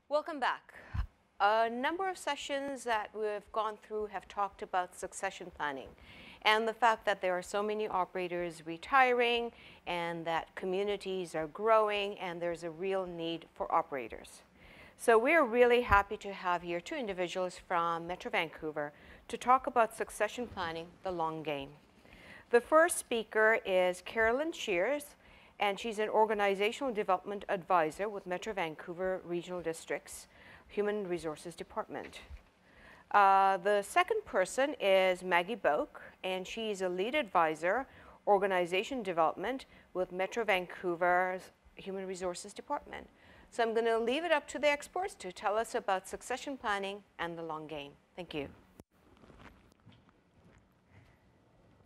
Welcome back. A number of sessions that we've gone through have talked about succession planning and the fact that there are so many operators retiring and that communities are growing and there's a real need for operators. So we're really happy to have here two individuals from Metro Vancouver to talk about succession planning, the long game. The first speaker is Carolyn Shears, and she's an organizational development advisor with Metro Vancouver Regional District's Human Resources Department. The second person is Maggie Boak, and she's a lead advisor, organization development with Metro Vancouver's Human Resources Department. So I'm going to leave it up to the experts to tell us about succession planning and the long game. Thank you.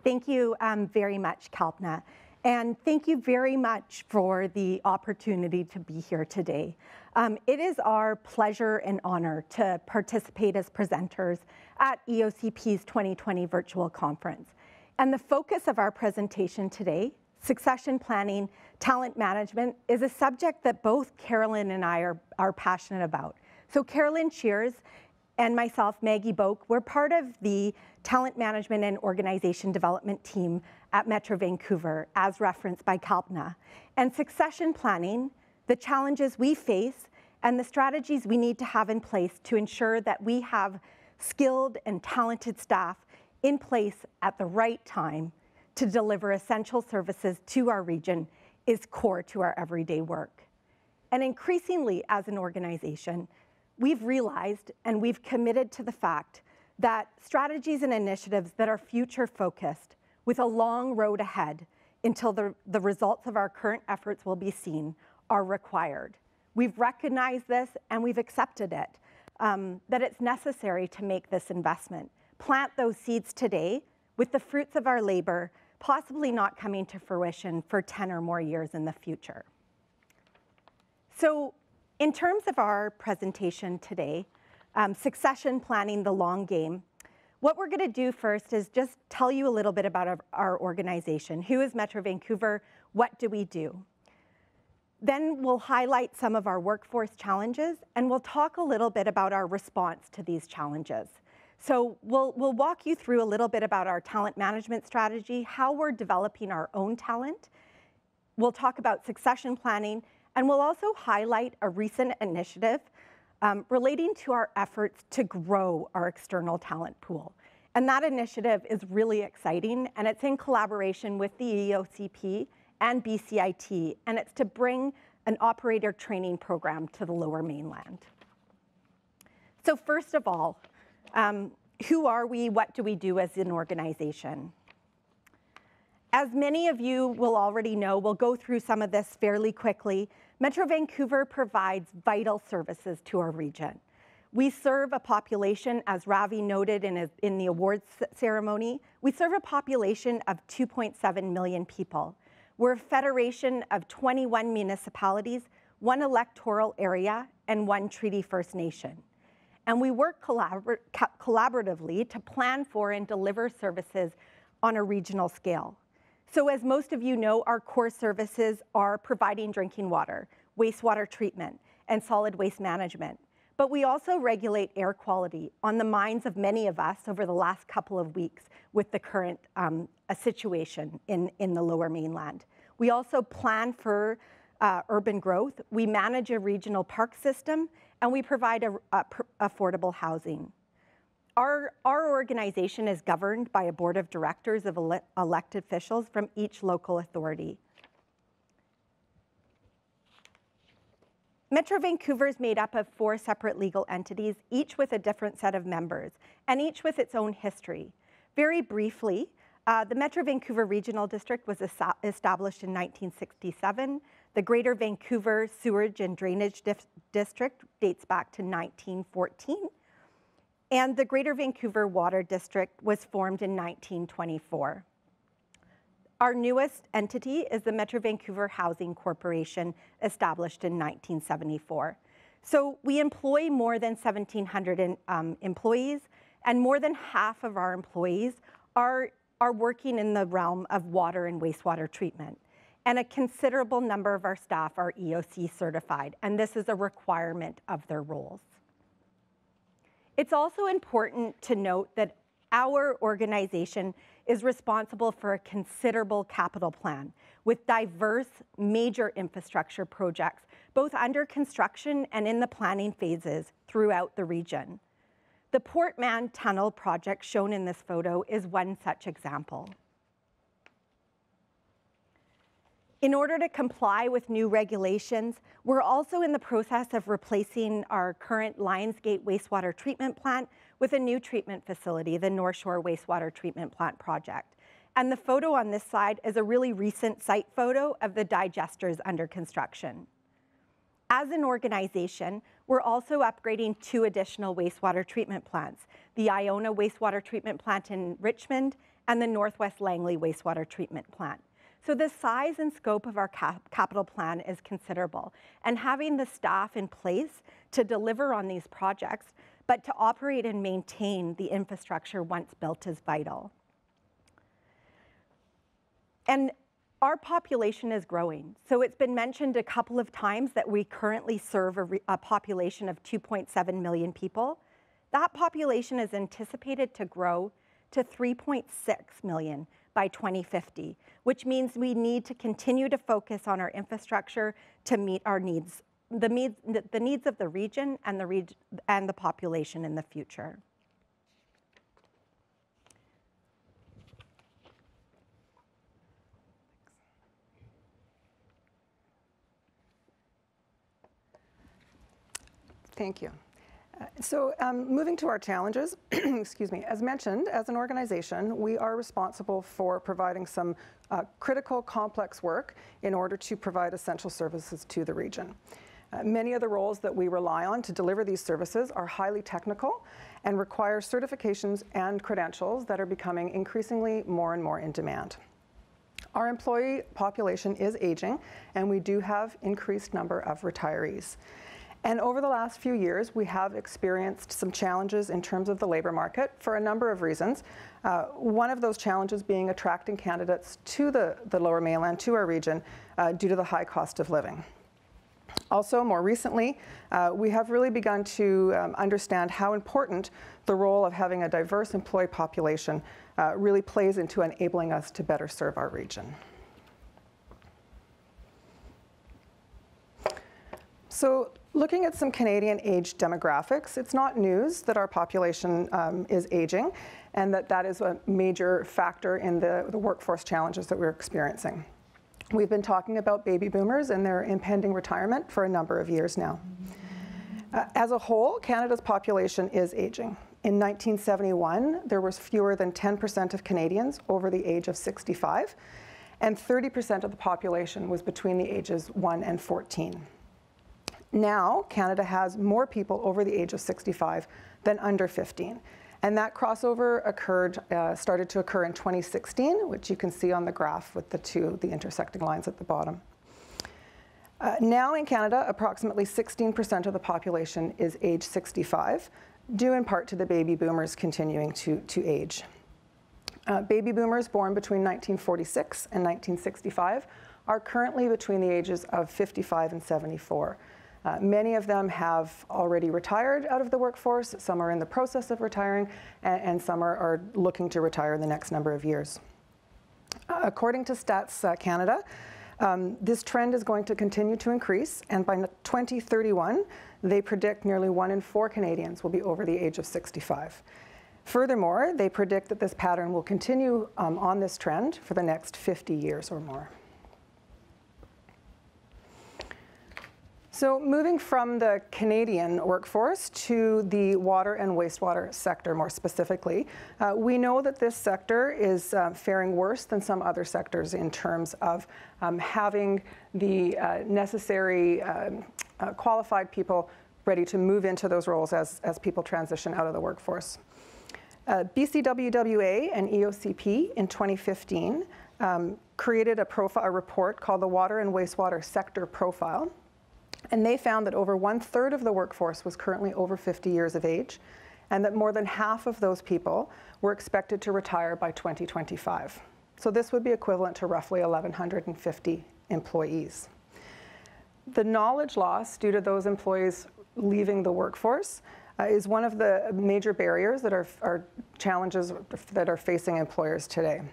Thank you very much, Kalpna. And thank you very much for the opportunity to be here today. It is our pleasure and honor to participate as presenters at EOCP's 2020 virtual conference. And the focus of our presentation today, succession planning, talent management, is a subject that both Carolyn and I are passionate about. So Carolyn Shears and myself, Maggie Boak, we're part of the talent management and organization development team at Metro Vancouver, as referenced by Kalpna. And succession planning, the challenges we face, and the strategies we need to have in place to ensure that we have skilled and talented staff in place at the right time to deliver essential services to our region is core to our everyday work. And increasingly, as an organization, we've realized and we've committed to the fact that strategies and initiatives that are future-focused with a long road ahead until the results of our current efforts will be seen are required. We've recognized this and we've accepted it, that it's necessary to make this investment. Plant those seeds today with the fruits of our labor possibly not coming to fruition for 10 or more years in the future. So in terms of our presentation today, succession planning, the long game, what we're going to do first is just tell you a little bit about our organization. Who is Metro Vancouver? What do we do? Then we'll highlight some of our workforce challenges, and we'll talk a little bit about our response to these challenges. So we'll walk you through a little bit about our talent management strategy, how we're developing our own talent. We'll talk about succession planning, and we'll also highlight a recent initiative relating to our efforts to grow our external talent pool. And that initiative is really exciting, and it's in collaboration with the EOCP and BCIT, and it's to bring an operator training program to the Lower Mainland. So first of all, who are we? What do we do as an organization? As many of you will already know, we'll go through some of this fairly quickly. Metro Vancouver provides vital services to our region. We serve a population, as Ravi noted in the awards ceremony, we serve a population of 2.7 million people. We're a federation of 21 municipalities, 1 electoral area, and 1 Treaty First Nation. And we work collaboratively to plan for and deliver services on a regional scale. So as most of you know, our core services are providing drinking water, wastewater treatment, and solid waste management. But we also regulate air quality on the minds of many of us over the last couple of weeks with the current situation in the Lower Mainland. We also plan for urban growth. We manage a regional park system, and we provide affordable housing. Our organization is governed by a board of directors of elected officials from each local authority. Metro Vancouver is made up of 4 separate legal entities, each with a different set of members, and each with its own history. Very briefly, the Metro Vancouver Regional District was established in 1967. The Greater Vancouver Sewerage and Drainage District dates back to 1914. And the Greater Vancouver Water District was formed in 1924. Our newest entity is the Metro Vancouver Housing Corporation, established in 1974. So we employ more than 1,700 employees, and more than half of our employees are working in the realm of water and wastewater treatment. And a considerable number of our staff are EOC certified, and this is a requirement of their roles. It's also important to note that our organization is responsible for a considerable capital plan with diverse major infrastructure projects, both under construction and in the planning phases throughout the region. The Port Mann Tunnel project shown in this photo is one such example. In order to comply with new regulations, we're also in the process of replacing our current Lionsgate wastewater treatment plant with a new treatment facility, the North Shore Wastewater Treatment Plant project. And the photo on this slide is a really recent site photo of the digesters under construction. As an organization, we're also upgrading 2 additional wastewater treatment plants, the Iona Wastewater Treatment Plant in Richmond and the Northwest Langley Wastewater Treatment Plant. So the size and scope of our capital plan is considerable, and having the staff in place to deliver on these projects, but to operate and maintain the infrastructure once built is vital. And our population is growing. So it's been mentioned a couple of times that we currently serve a population of 2.7 million people. That population is anticipated to grow to 3.6 million by 2050, which means we need to continue to focus on our infrastructure to meet our needs, the needs of the region and the population in the future. Thank you. Moving to our challenges, excuse me, as mentioned, as an organization, we are responsible for providing some critical, complex work in order to provide essential services to the region. Many of the roles that we rely on to deliver these services are highly technical and require certifications and credentials that are becoming increasingly more and more in demand. Our employee population is aging, and we do have increased number of retirees. And over the last few years, we have experienced some challenges in terms of the labor market for a number of reasons. One of those challenges being attracting candidates to the Lower Mainland, to our region, due to the high cost of living. Also, more recently, we have really begun to understand how important the role of having a diverse employee population really plays into enabling us to better serve our region. So, looking at some Canadian age demographics, it's not news that our population is aging and that is a major factor in the workforce challenges that we're experiencing. We've been talking about baby boomers and their impending retirement for a number of years now. As a whole, Canada's population is aging. In 1971, there was fewer than 10% of Canadians over the age of 65, and 30% of the population was between the ages 1 and 14. Now, Canada has more people over the age of 65 than under 15. And that crossover started to occur in 2016, which you can see on the graph with the intersecting lines at the bottom. Now in Canada, approximately 16% of the population is age 65, due in part to the baby boomers continuing to age. Baby boomers born between 1946 and 1965 are currently between the ages of 55 and 74. Many of them have already retired out of the workforce, some are in the process of retiring, and some are looking to retire in the next number of years. According to Stats Canada, this trend is going to continue to increase, and by 2031, they predict nearly 1 in 4 Canadians will be over the age of 65. Furthermore, they predict that this pattern will continue on this trend for the next 50 years or more. So moving from the Canadian workforce to the water and wastewater sector more specifically, we know that this sector is faring worse than some other sectors in terms of having the necessary qualified people ready to move into those roles as people transition out of the workforce. BCWWA and EOCP in 2015 created a report called the Water and Wastewater Sector Profile. And they found that over 1/3 of the workforce was currently over 50 years of age, and that more than half of those people were expected to retire by 2025. So this would be equivalent to roughly 1,150 employees. The knowledge loss due to those employees leaving the workforce is one of the major barriers that are challenges that are facing employers today.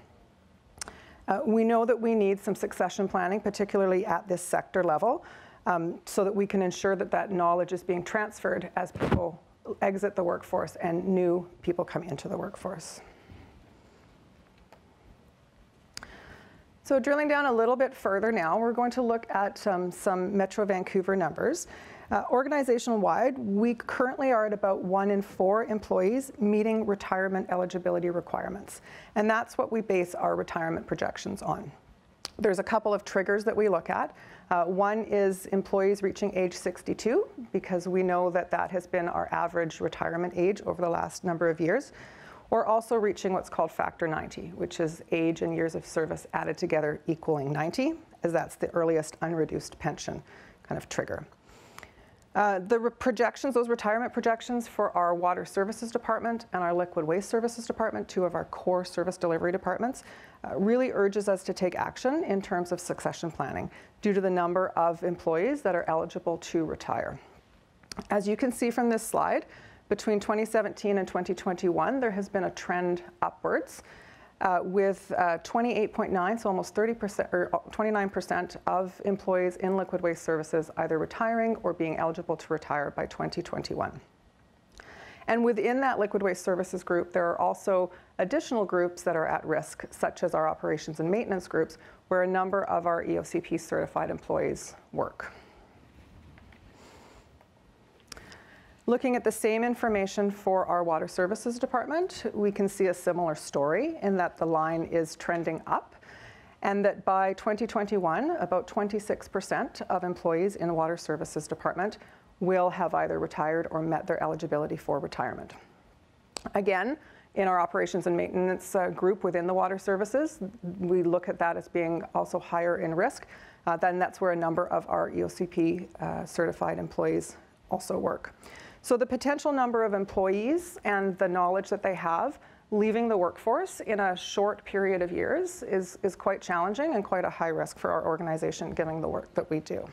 We know that we need some succession planning, particularly at this sector level, so that we can ensure that that knowledge is being transferred as people exit the workforce and new people come into the workforce. So drilling down a little bit further now, we're going to look at some Metro Vancouver numbers. Organization-wide, we currently are at about 1 in 4 employees meeting retirement eligibility requirements. And that's what we base our retirement projections on. There's a couple of triggers that we look at. One is employees reaching age 62, because we know that that has been our average retirement age over the last number of years. Or also reaching what's called factor 90, which is age and years of service added together equaling 90, as that's the earliest unreduced pension kind of trigger. The projections, those retirement projections for our Water Services Department and our Liquid Waste Services Department, 2 of our core service delivery departments, really urges us to take action in terms of succession planning due to the number of employees that are eligible to retire. As you can see from this slide, between 2017 and 2021, there has been a trend upwards with 28.9, so almost 30% or 29% of employees in liquid waste services either retiring or being eligible to retire by 2021. And within that liquid waste services group, there are also additional groups that are at risk, such as our operations and maintenance groups, where a number of our EOCP certified employees work. Looking at the same information for our Water Services Department, we can see a similar story in that the line is trending up, and that by 2021, about 26% of employees in the Water Services Department will have either retired or met their eligibility for retirement. Again, in our operations and maintenance group within the water services, we look at that as being also higher in risk. Then that's where a number of our EOCP certified employees also work. So the potential number of employees and the knowledge that they have leaving the workforce in a short period of years is quite challenging and quite a high risk for our organization given the work that we do.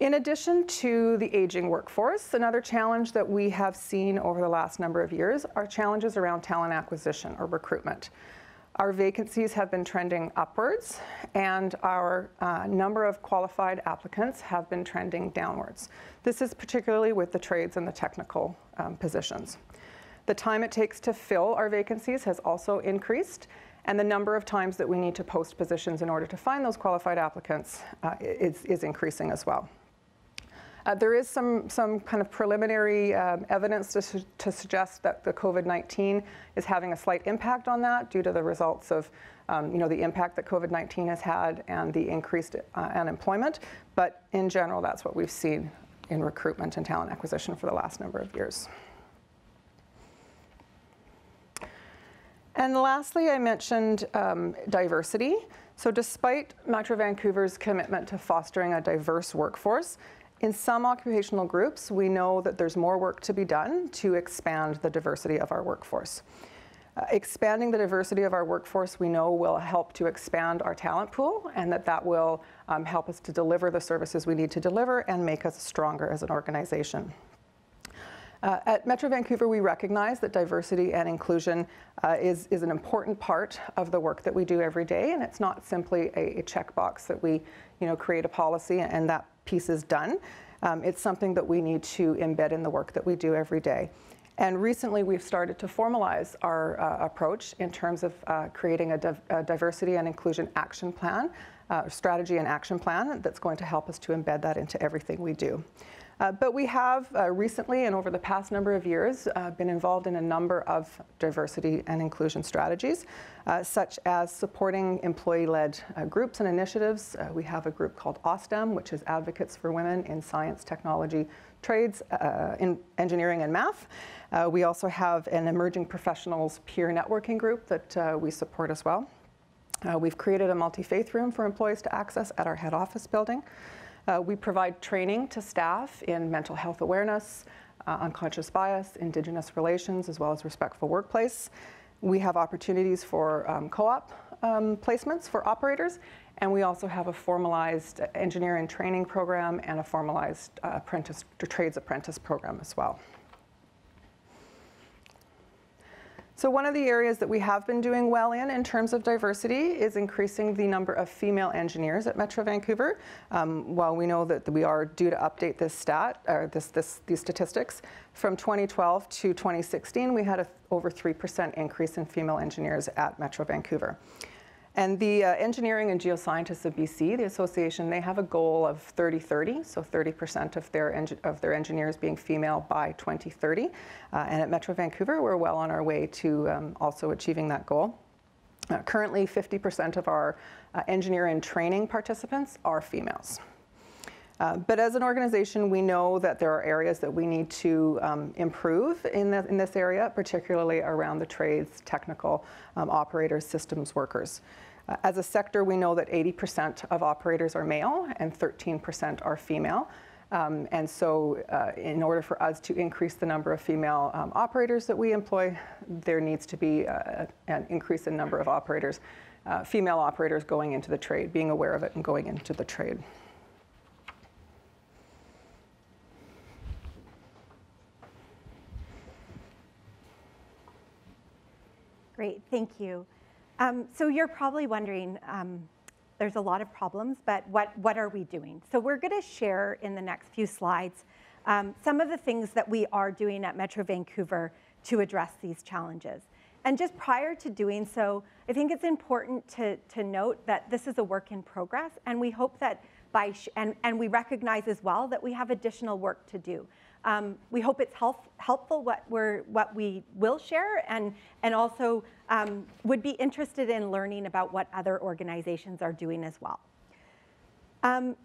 In addition to the aging workforce, another challenge that we have seen over the last number of years are challenges around talent acquisition or recruitment. Our vacancies have been trending upwards, and our number of qualified applicants have been trending downwards. This is particularly with the trades and the technical positions. The time it takes to fill our vacancies has also increased, and the number of times that we need to post positions in order to find those qualified applicants is increasing as well. There is some kind of preliminary evidence to suggest that the COVID-19 is having a slight impact on that due to the results of the impact that COVID-19 has had and the increased unemployment. But in general, that's what we've seen in recruitment and talent acquisition for the last number of years. And lastly, I mentioned diversity. So despite Metro Vancouver's commitment to fostering a diverse workforce, in some occupational groups, we know that there's more work to be done to expand the diversity of our workforce. Expanding the diversity of our workforce, we know, will help to expand our talent pool, and that will help us to deliver the services we need to deliver and make us stronger as an organization. At Metro Vancouver, we recognize that diversity and inclusion is an important part of the work that we do every day, and it's not simply a checkbox that we create a policy and that piece is done. It's something that we need to embed in the work that we do every day. And recently we've started to formalize our approach in terms of creating a diversity and inclusion action plan, strategy and action plan that's going to help us to embed that into everything we do. But we have recently and over the past number of years been involved in a number of diversity and inclusion strategies, such as supporting employee-led groups and initiatives. We have a group called OSTEM, which is Advocates for Women in Science, Technology, Trades, in Engineering and Math. We also have an Emerging Professionals peer networking group that we support as well. We've created a multi-faith room for employees to access at our head office building. We provide training to staff in mental health awareness, unconscious bias, Indigenous relations, as well as respectful workplace. We have opportunities for co-op placements for operators, and we also have a formalized engineering training program and a formalized trades apprentice program as well. So one of the areas that we have been doing well in terms of diversity is increasing the number of female engineers at Metro Vancouver. While we know that we are due to update this stat, or these statistics, from 2012 to 2016, we had over 3% increase in female engineers at Metro Vancouver. And the Engineering and Geoscientists of BC, the association, they have a goal of 30-30, so 30% of their engineers being female by 2030. And at Metro Vancouver, we're well on our way to also achieving that goal. Currently, 50% of our engineering training participants are females. But as an organization, we know that there are areas that we need to improve in this area, particularly around the trades, technical operators, systems workers. As a sector, we know that 80% of operators are male and 13% are female. And so in order for us to increase the number of female operators that we employ, there needs to be an increase in number of operators, female operators going into the trade, being aware of it and going into the trade. Great, thank you. So you're probably wondering, there's a lot of problems, but what are we doing? So we're going to share in the next few slides some of the things that we are doing at Metro Vancouver to address these challenges. And just prior to doing so, I think it's important to note that this is a work in progress, and we hope that and we recognize as well that we have additional work to do. We hope it's helpful what we will share, and also would be interested in learning about what other organizations are doing as well.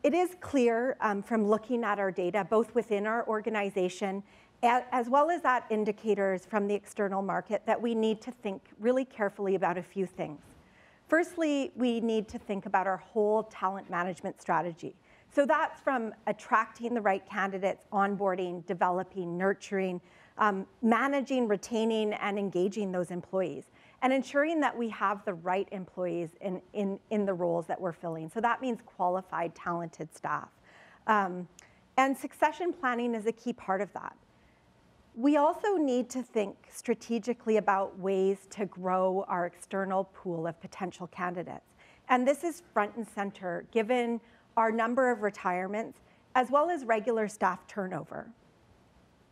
It is clear from looking at our data, both within our organization, as well as at indicators from the external market, that we need to think really carefully about a few things. Firstly, we need to think about our whole talent management strategy. So that's from attracting the right candidates, onboarding, developing, nurturing, managing, retaining, and engaging those employees, and ensuring that we have the right employees in the roles that we're filling. So that means qualified, talented staff. And succession planning is a key part of that. We also need to think strategically about ways to grow our external pool of potential candidates. And this is front and center, given our number of retirements, as well as regular staff turnover.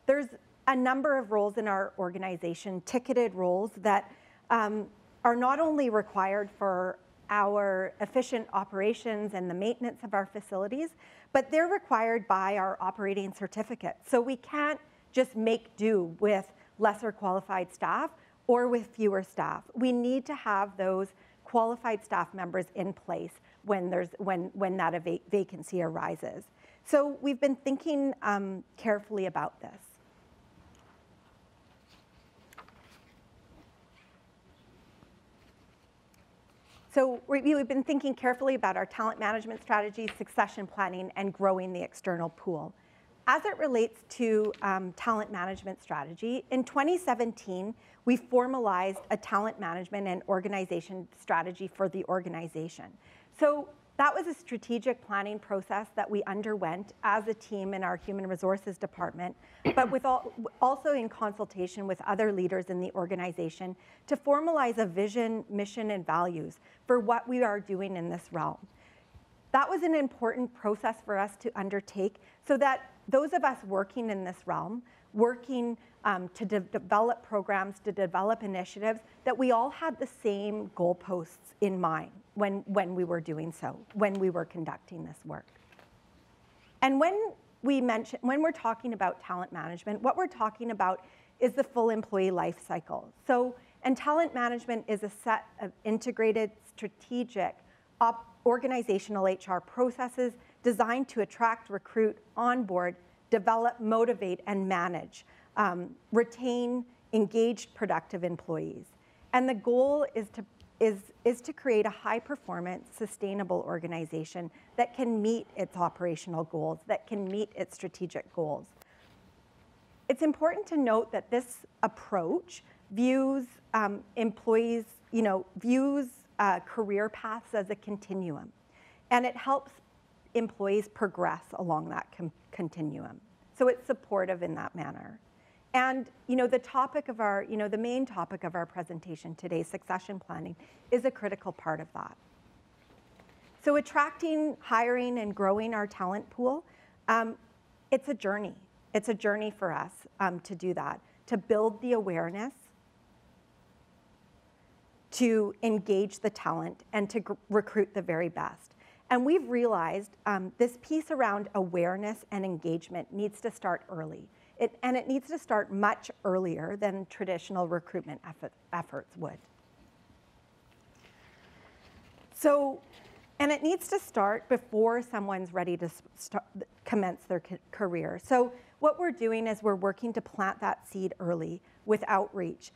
There's a number of roles in our organization, ticketed roles, that are not only required for our efficient operations and the maintenance of our facilities, but they're required by our operating certificate. So we can't just make do with lesser qualified staff or with fewer staff. We need to have those qualified staff members in place when that vacancy arises. So we've been thinking carefully about this. So we've been thinking carefully about our talent management strategy, succession planning, and growing the external pool. As it relates to talent management strategy, in 2017, we formalized a talent management and organization strategy for the organization. So that was a strategic planning process that we underwent as a team in our human resources department, but also in consultation with other leaders in the organization to formalize a vision, mission, and values for what we are doing in this realm. That was an important process for us to undertake so that those of us working in this realm, working to develop programs, to develop initiatives, that we all had the same goalposts in mind when we were doing so, when we were conducting this work. And when we're talking about talent management, what we're talking about is the full employee life cycle. So, and talent management is a set of integrated, strategic, organizational HR processes designed to attract, recruit, onboard, develop, motivate, and manage, retain engaged, productive employees. And the goal is to create a high-performance, sustainable organization that can meet its operational goals, that can meet its strategic goals. It's important to note that this approach views employees, views career paths as a continuum. And it helps employees progress along that continuum. So it's supportive in that manner. And the topic of our, the main topic of our presentation today, succession planning, is a critical part of that. So attracting, hiring, and growing our talent pool, it's a journey. It's a journey for us to do that, to build the awareness, to engage the talent, and to recruit the very best. And we've realized this piece around awareness and engagement needs to start early. And it needs to start much earlier than traditional recruitment efforts would. So, and it needs to start before someone's ready to commence their career. So what we're doing is we're working to plant that seed early with outreach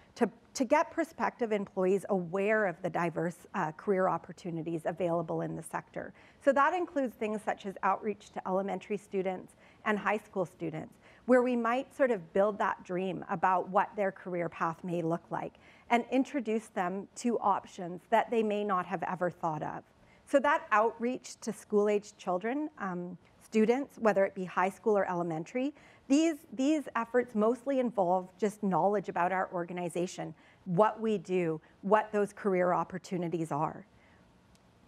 to get prospective employees aware of the diverse career opportunities available in the sector. So that includes things such as outreach to elementary students and high school students, where we might sort of build that dream about what their career path may look like and introduce them to options that they may not have ever thought of. So that outreach to school-aged children, students, whether it be high school or elementary, these efforts mostly involve just knowledge about our organization, what we do, what those career opportunities are.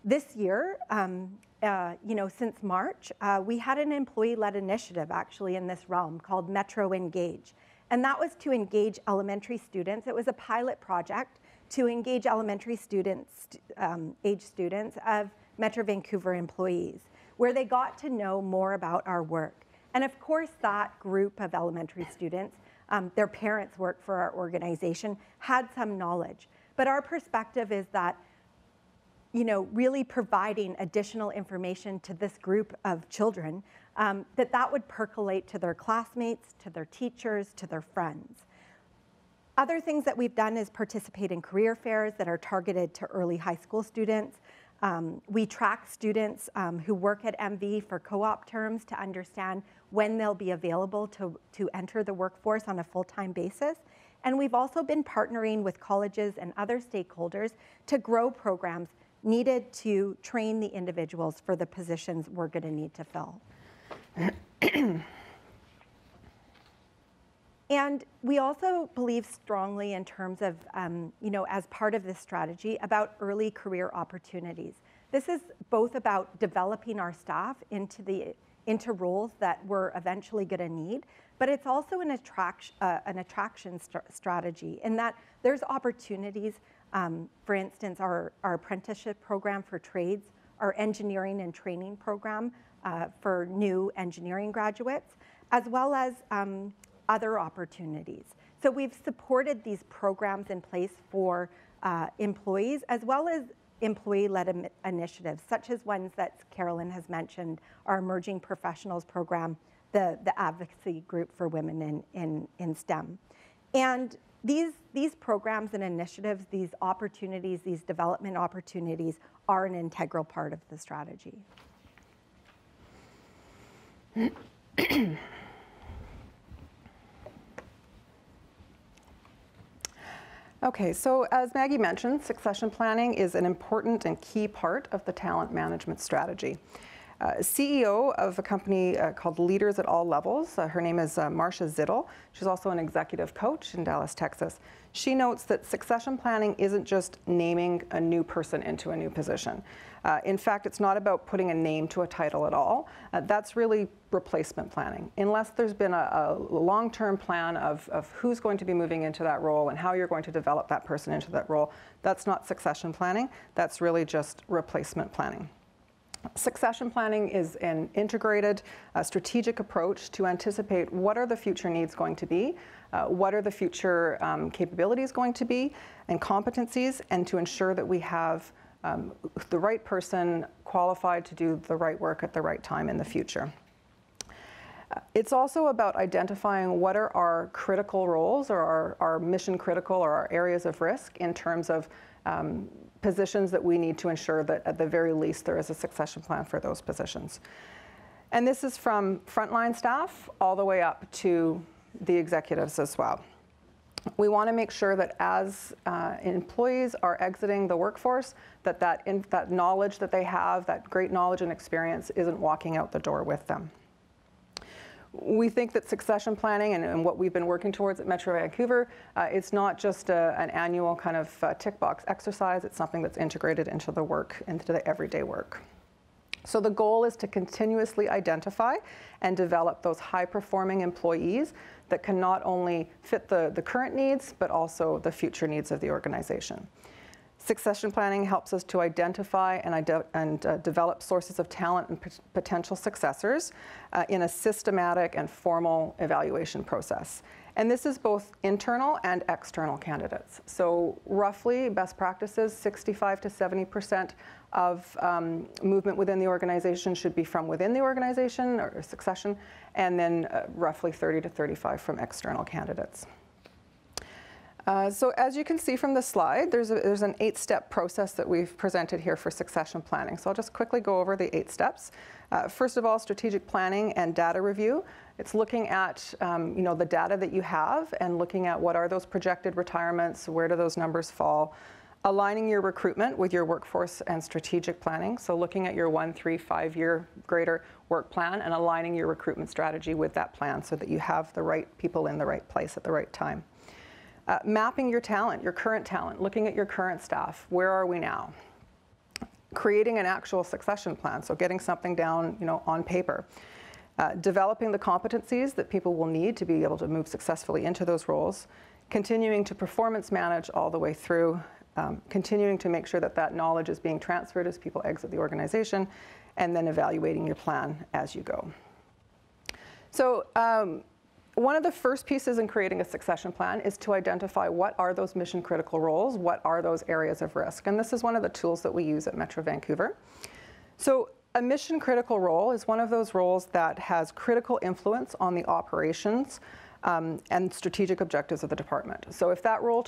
This year, since March, we had an employee-led initiative actually in this realm called Metro Engage. And that was to engage elementary students. It was a pilot project to engage elementary students, age students of Metro Vancouver employees, where they got to know more about our work. And of course, that group of elementary students, their parents work for our organization, had some knowledge. But our perspective is that really providing additional information to this group of children, that would percolate to their classmates, to their teachers, to their friends. Other things that we've done is participate in career fairs that are targeted to early high school students. We track students who work at MV for co-op terms to understand when they'll be available to enter the workforce on a full-time basis. And we've also been partnering with colleges and other stakeholders to grow programs needed to train the individuals for the positions we're going to need to fill. And we also believe strongly in terms of, as part of this strategy, about early career opportunities. This is both about developing our staff into roles that we're eventually going to need, but it's also an attraction strategy in that there's opportunities. For instance, our apprenticeship program for trades, our engineering and training program for new engineering graduates, as well as other opportunities. So we've supported these programs in place for employees, as well as employee-led initiatives, such as ones that Carolyn has mentioned, our Emerging Professionals program, the advocacy group for women in STEM. And these programs and initiatives, these opportunities, these development opportunities are an integral part of the strategy. Okay, so as Maggie mentioned, succession planning is an important and key part of the talent management strategy. CEO of a company called Leaders at All Levels. Her name is Marcia Zittel. She's also an executive coach in Dallas, Texas. She notes that succession planning isn't just naming a new person into a new position. In fact, it's not about putting a name to a title at all. That's really replacement planning. Unless there's been a long-term plan of who's going to be moving into that role and how you're going to develop that person into that role, that's not succession planning. That's really just replacement planning. Succession planning is an integrated, strategic approach to anticipate what are the future needs going to be, what are the future capabilities going to be, and competencies, and to ensure that we have the right person qualified to do the right work at the right time in the future. It's also about identifying what are our critical roles or our mission critical or our areas of risk in terms of positions that we need to ensure that at the very least there is a succession plan for those positions. And this is from frontline staff all the way up to the executives as well. We want to make sure that as employees are exiting the workforce, that knowledge that they have, that great knowledge and experience, isn't walking out the door with them. We think that succession planning and what we've been working towards at Metro Vancouver, it's not just an annual kind of tick box exercise, it's something that's integrated into the work, into the everyday work. So the goal is to continuously identify and develop those high-performing employees that can not only fit the current needs, but also the future needs of the organization. Succession planning helps us to identify and develop sources of talent and potential successors in a systematic and formal evaluation process. And this is both internal and external candidates. So roughly, best practices, 65 to 70% of movement within the organization should be from within the organization, or succession, and then roughly 30 to 35 from external candidates. So as you can see from the slide, there's an 8-step process that we've presented here for succession planning. So I'll just quickly go over the 8 steps. First of all, strategic planning and data review. It's looking at the data that you have and looking at what are those projected retirements, where do those numbers fall. Aligning your recruitment with your workforce and strategic planning. So looking at your 1, 3, 5-year greater work plan and aligning your recruitment strategy with that plan so that you have the right people in the right place at the right time. Mapping your talent, your current talent, looking at your current staff. Where are we now? Creating an actual succession plan, so getting something down, on paper. Developing the competencies that people will need to be able to move successfully into those roles. Continuing to performance manage all the way through. Continuing to make sure that knowledge is being transferred as people exit the organization, and then evaluating your plan as you go. So one of the first pieces in creating a succession plan is to identify what are those mission critical roles, what are those areas of risk, and this is one of the tools that we use at Metro Vancouver. So a mission critical role is one of those roles that has critical influence on the operations and strategic objectives of the department. So if that role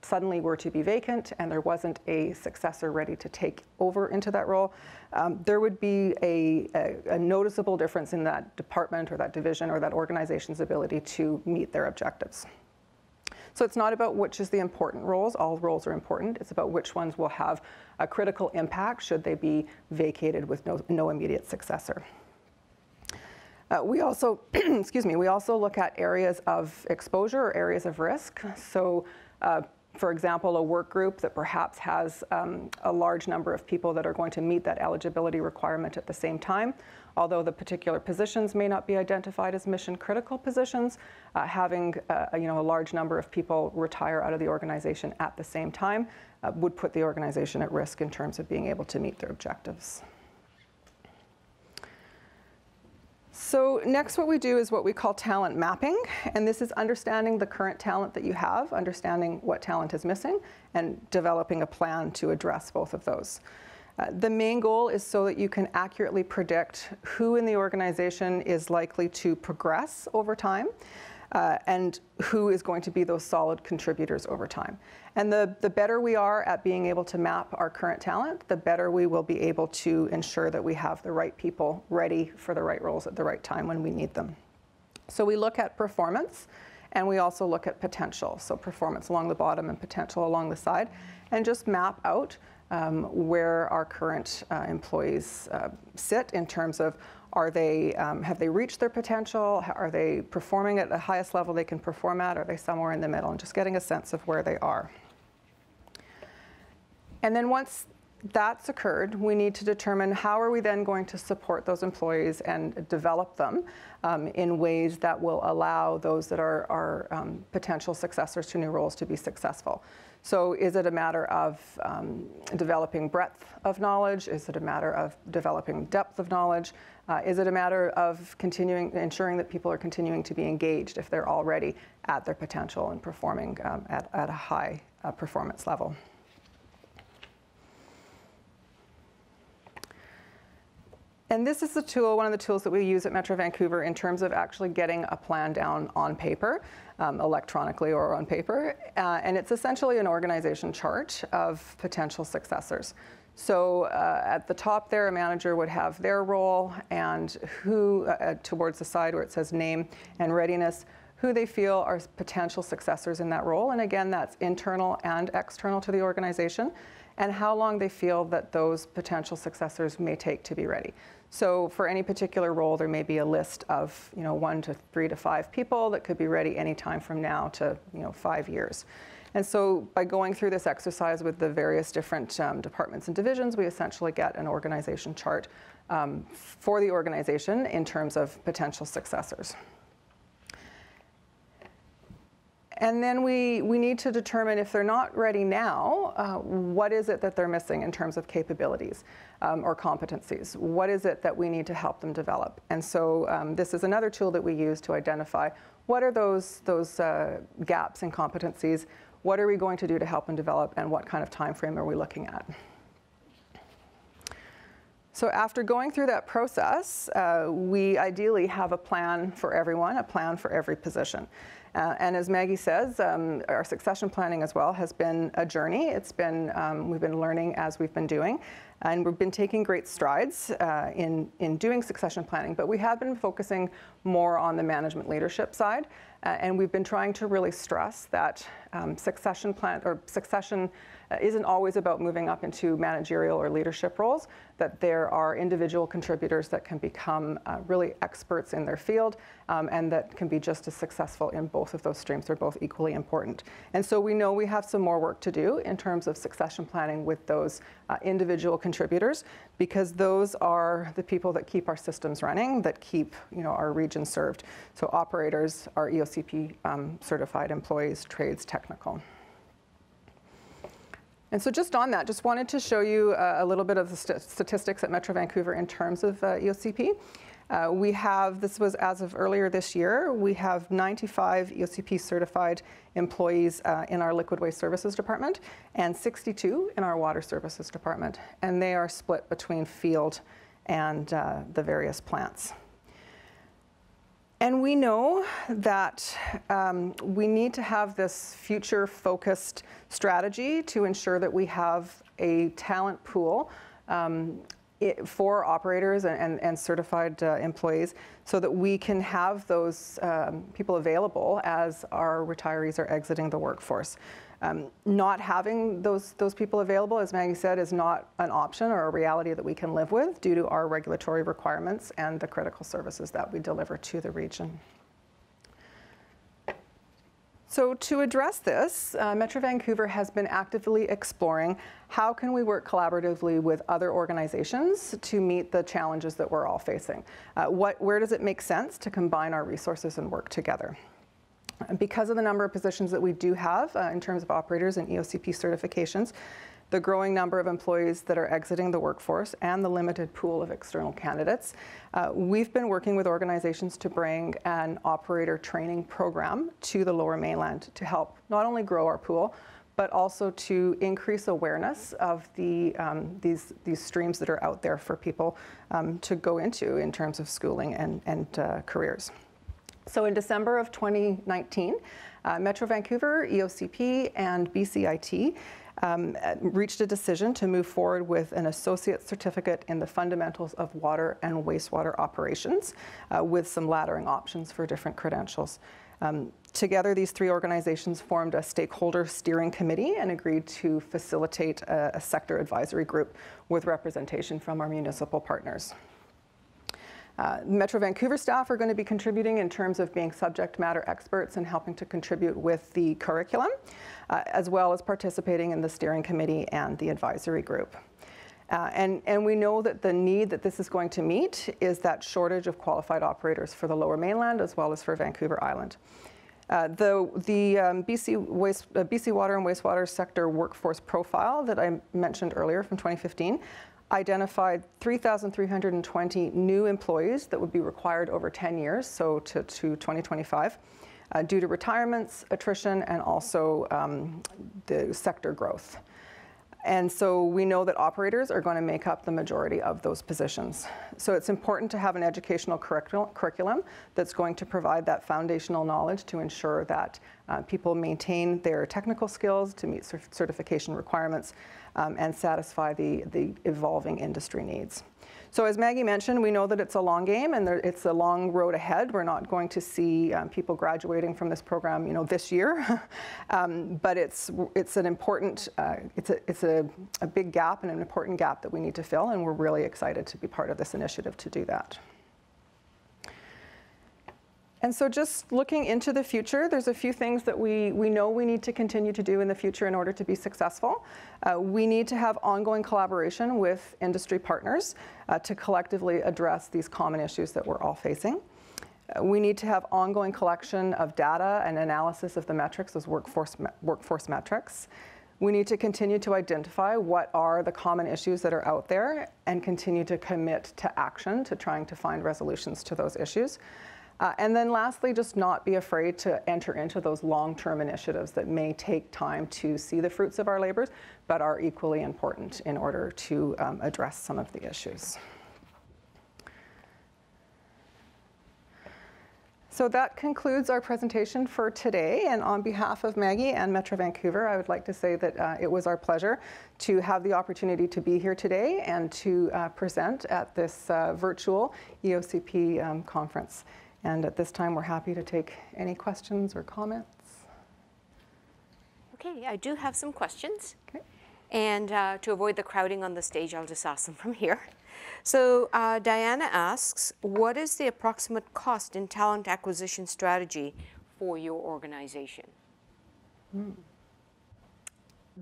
suddenly were to be vacant and there wasn't a successor ready to take over into that role, there would be a noticeable difference in that department or that division or that organization's ability to meet their objectives. So it's not about which is the important roles. All roles are important. It's about which ones will have a critical impact should they be vacated with no immediate successor. We also, we also look at areas of exposure or areas of risk. So for example, a work group that perhaps has a large number of people that are going to meet that eligibility requirement at the same time. Although the particular positions may not be identified as mission critical positions, having a large number of people retire out of the organization at the same time would put the organization at risk in terms of being able to meet their objectives. So next, what we do is what we call talent mapping, and this is understanding the current talent that you have, understanding what talent is missing, and developing a plan to address both of those. The main goal is so that you can accurately predict who in the organization is likely to progress over time, and who is going to be those solid contributors over time. And the better we are at being able to map our current talent, the better we will be able to ensure that we have the right people ready for the right roles at the right time when we need them. So we look at performance, and we also look at potential. So performance along the bottom and potential along the side, and just map out where our current employees sit in terms of have they reached their potential? Are they performing at the highest level they can perform at? Are they somewhere in the middle? And just getting a sense of where they are. And then once that's occurred, we need to determine how are we then going to support those employees and develop them in ways that will allow those that are potential successors to new roles to be successful. So is it a matter of developing breadth of knowledge? Is it a matter of developing depth of knowledge? Is it a matter of ensuring that people are continuing to be engaged if they're already at their potential and performing at a high performance level? And this is the tool, one of the tools that we use at Metro Vancouver in terms of actually getting a plan down on paper, electronically or on paper. And it's essentially an organization chart of potential successors. So at the top there, a manager would have their role and who, towards the side where it says name and readiness, who they feel are potential successors in that role, and again, that's internal and external to the organization, and how long they feel that those potential successors may take to be ready. So for any particular role, there may be a list of 1 to 3 to 5 people that could be ready any time from now to 5 years. And so by going through this exercise with the various different departments and divisions, we essentially get an organization chart for the organization in terms of potential successors. And then we need to determine, if they're not ready now, what is it that they're missing in terms of capabilities or competencies? What is it that we need to help them develop? And so this is another tool that we use to identify what are those gaps in competencies, what are we going to do to help them develop, and what kind of time frame are we looking at? So after going through that process, we ideally have a plan for everyone, a plan for every position. And as Maggie says, our succession planning as well has been a journey. It's been, we've been learning as we've been doing, and we've been taking great strides in doing succession planning, but we have been focusing more on the management leadership side, and we've been trying to really stress that succession isn't always about moving up into managerial or leadership roles, that there are individual contributors that can become really experts in their field, and that can be just as successful in both of those streams. They're both equally important. And so we know we have some more work to do in terms of succession planning with those individual contributors, because those are the people that keep our systems running, that keep our region served. So operators, our EOCP certified employees, trades, technical. And so just on that, just wanted to show you a little bit of the statistics at Metro Vancouver in terms of EOCP. We have, this was as of earlier this year, we have 95 EOCP certified employees in our liquid waste services department and 62 in our water services department. And they are split between field and the various plants. And we know that we need to have this future-focused strategy to ensure that we have a talent pool for operators and certified employees, so that we can have those people available as our retirees are exiting the workforce. Not having those people available, as Maggie said, is not an option or a reality that we can live with due to our regulatory requirements and the critical services that we deliver to the region. So to address this, Metro Vancouver has been actively exploring how can we work collaboratively with other organizations to meet the challenges that we're all facing. Where does it make sense to combine our resources and work together? Because of the number of positions that we do have in terms of operators and EOCP certifications, the growing number of employees that are exiting the workforce, and the limited pool of external candidates, we've been working with organizations to bring an operator training program to the Lower Mainland to help not only grow our pool, but also to increase awareness of these streams that are out there for people to go into in terms of schooling and careers. So in December of 2019, Metro Vancouver, EOCP, and BCIT reached a decision to move forward with an associate certificate in the fundamentals of water and wastewater operations, with some laddering options for different credentials. Together, these three organizations formed a stakeholder steering committee and agreed to facilitate a sector advisory group with representation from our municipal partners. Metro Vancouver staff are going to be contributing in terms of being subject matter experts and helping to contribute with the curriculum, as well as participating in the steering committee and the advisory group. And we know that the need that this is going to meet is that shortage of qualified operators for the Lower Mainland as well as for Vancouver Island. The BC Water and Wastewater sector workforce profile that I mentioned earlier from 2015 identified 3,320 new employees that would be required over 10 years, so to 2025, due to retirements, attrition, and also the sector growth. And so we know that operators are going to make up the majority of those positions. So it's important to have an educational curriculum that's going to provide that foundational knowledge to ensure that people maintain their technical skills to meet certification requirements and satisfy the evolving industry needs. So as Maggie mentioned, we know that it's a long game and it's a long road ahead. We're not going to see people graduating from this program, this year, but it's an important, it's a big gap and an important gap that we need to fill, and we're really excited to be part of this initiative to do that. And so just looking into the future, there's a few things that we know we need to continue to do in the future in order to be successful. We need to have ongoing collaboration with industry partners to collectively address these common issues that we're all facing. We need to have ongoing collection of data and analysis of the metrics, those workforce metrics. We need to continue to identify what are the common issues that are out there and continue to commit to action to trying to find resolutions to those issues. And then lastly, just not be afraid to enter into those long-term initiatives that may take time to see the fruits of our labors, but are equally important in order to address some of the issues. So that concludes our presentation for today. And on behalf of Maggie and Metro Vancouver, I would like to say that it was our pleasure to have the opportunity to be here today and to present at this virtual EOCP conference. And at this time, we're happy to take any questions or comments. Okay, I do have some questions. Okay. And to avoid the crowding on the stage, I'll just ask them from here. So Diana asks, what is the approximate cost in talent acquisition strategy for your organization?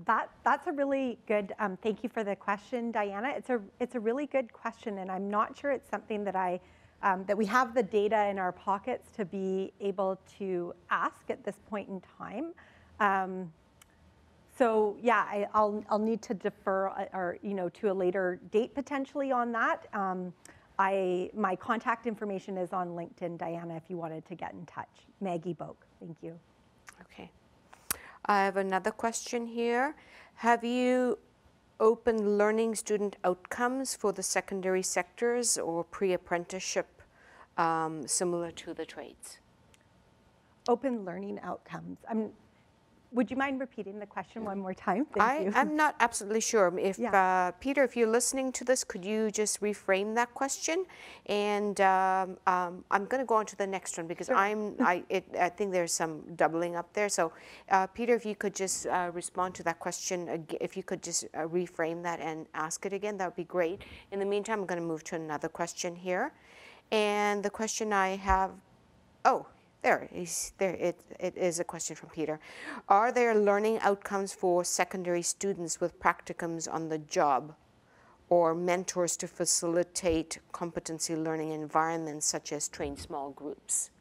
That's a really good, thank you for the question, Diana. It's a really good question, and I'm not sure it's something that that we have the data in our pockets to be able to ask at this point in time. So yeah, I'll need to defer or to a later date potentially on that. My contact information is on LinkedIn, Diana, if you wanted to get in touch. Maggie Boak, thank you. Okay. I have another question here. Have you open learning student outcomes for the secondary sectors or pre-apprenticeship similar to the trades? Open learning outcomes. Would you mind repeating the question one more time? Thank you. I'm not absolutely sure. If Yeah. Peter, if you're listening to this, could you just reframe that question? And I'm going to go on to the next one because Sure. I think there's some doubling up there. So Peter, if you could just respond to that question, if you could just reframe that and ask it again, that would be great. In the meantime, I'm going to move to another question here. And the question I have, there it is a question from Peter. Are there learning outcomes for secondary students with practicums on the job or mentors to facilitate competency learning environments such as trained small groups?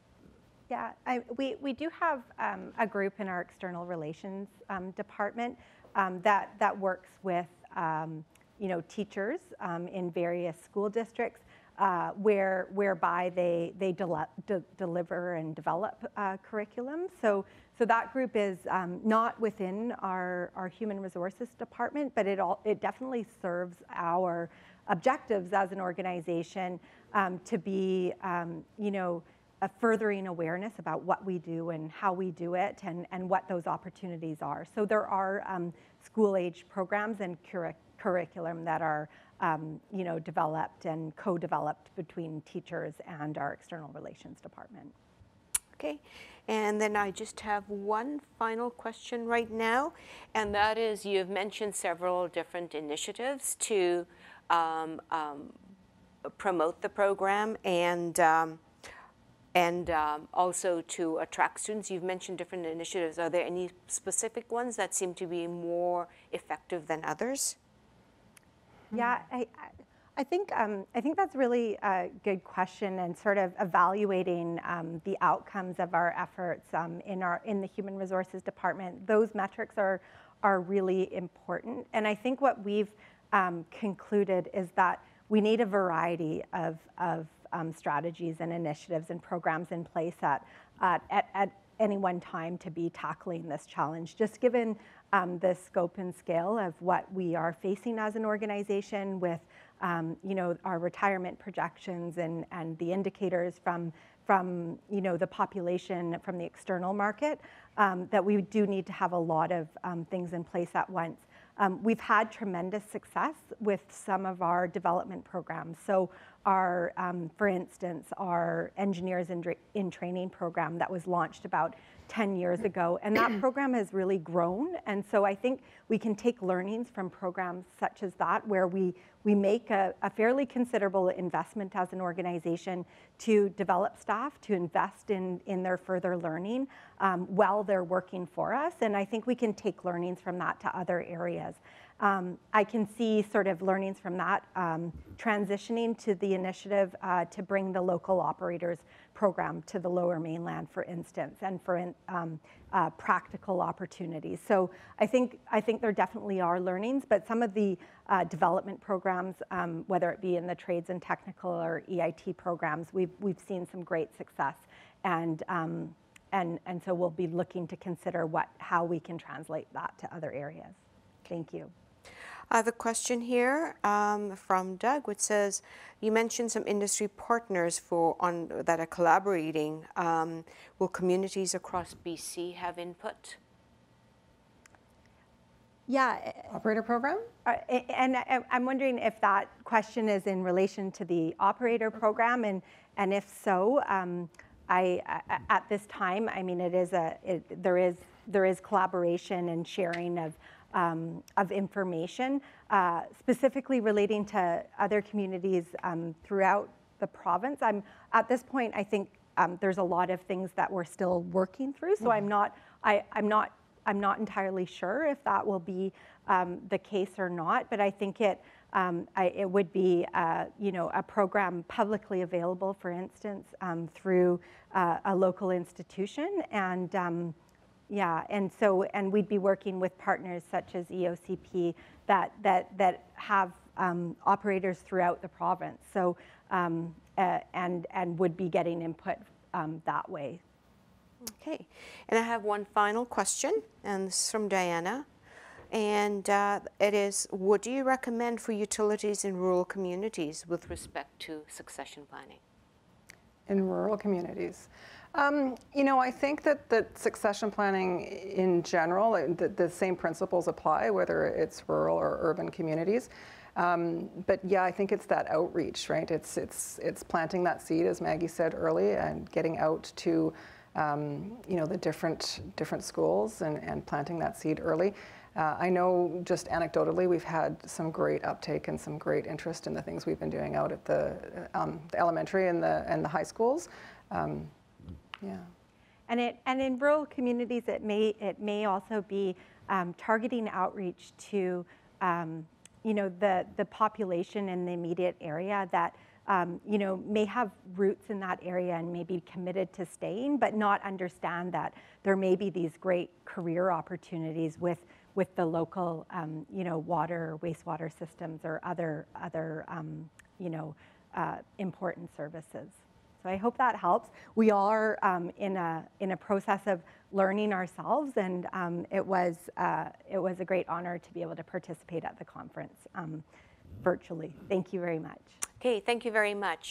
Yeah, we do have a group in our external relations department that works with teachers in various school districts. Whereby they deliver and develop curriculum. So that group is not within our human resources department, but it definitely serves our objectives as an organization to be furthering awareness about what we do and how we do it and what those opportunities are. So there are school-age programs and curriculum that are developed and co-developed between teachers and our external relations department. Okay, and then I just have one final question right now, and that is you've mentioned several different initiatives to promote the program and also to attract students. You've mentioned different initiatives. Are there any specific ones that seem to be more effective than others? Yeah, I think that's really a good question, and sort of evaluating the outcomes of our efforts in the human resources department. Those metrics are really important, and I think what we've concluded is that we need a variety of strategies and initiatives and programs in place at any one time to be tackling this challenge, just given the scope and scale of what we are facing as an organization with our retirement projections and the indicators from the population, from the external market, that we do need to have a lot of things in place at once. we've had tremendous success with some of our development programs. So our, for instance, our Engineers in Training program that was launched about 10 years ago, and that program has really grown. And so I think we can take learnings from programs such as that, where we make a fairly considerable investment as an organization to develop staff, to invest in their further learning while they're working for us. And I think we can take learnings from that to other areas. I can see sort of learnings from that transitioning to the initiative to bring the local operators program to the Lower Mainland, for instance, and for practical opportunities. So I think there definitely are learnings, but some of the development programs, whether it be in the trades and technical or EIT programs, we've seen some great success, and so we'll be looking to consider how we can translate that to other areas. Thank you. I have a question here from Doug, which says, you mentioned some industry partners that are collaborating. Will communities across BC have input? Yeah. Operator program? And I'm wondering if that question is in relation to the operator program, and if so, at this time, I mean, there is collaboration and sharing of information, specifically relating to other communities throughout the province. At this point, I think there's a lot of things that we're still working through, so I'm not entirely sure if that will be the case or not. But I think it would be a program publicly available, for instance, through a local institution, and yeah, and we'd be working with partners such as EOCP that have operators throughout the province. So and would be getting input that way. Okay, and I have one final question, and this is from Diana, and it is: what do you recommend for utilities in rural communities with respect to succession planning? In rural communities. I think that succession planning in general, the same principles apply, whether it's rural or urban communities. But yeah, I think it's that outreach, right? It's planting that seed, as Maggie said early, and getting out to the different schools and planting that seed early. I know just anecdotally we've had some great uptake and some great interest in the things we've been doing out at the elementary and the high schools. Yeah. And in rural communities, it may also be targeting outreach to the population in the immediate area that may have roots in that area and may be committed to staying, but not understand that there may be these great career opportunities with the local water, wastewater systems, or other important services. So I hope that helps. We are in a process of learning ourselves, and it was a great honor to be able to participate at the conference virtually. Thank you very much. Okay, thank you very much.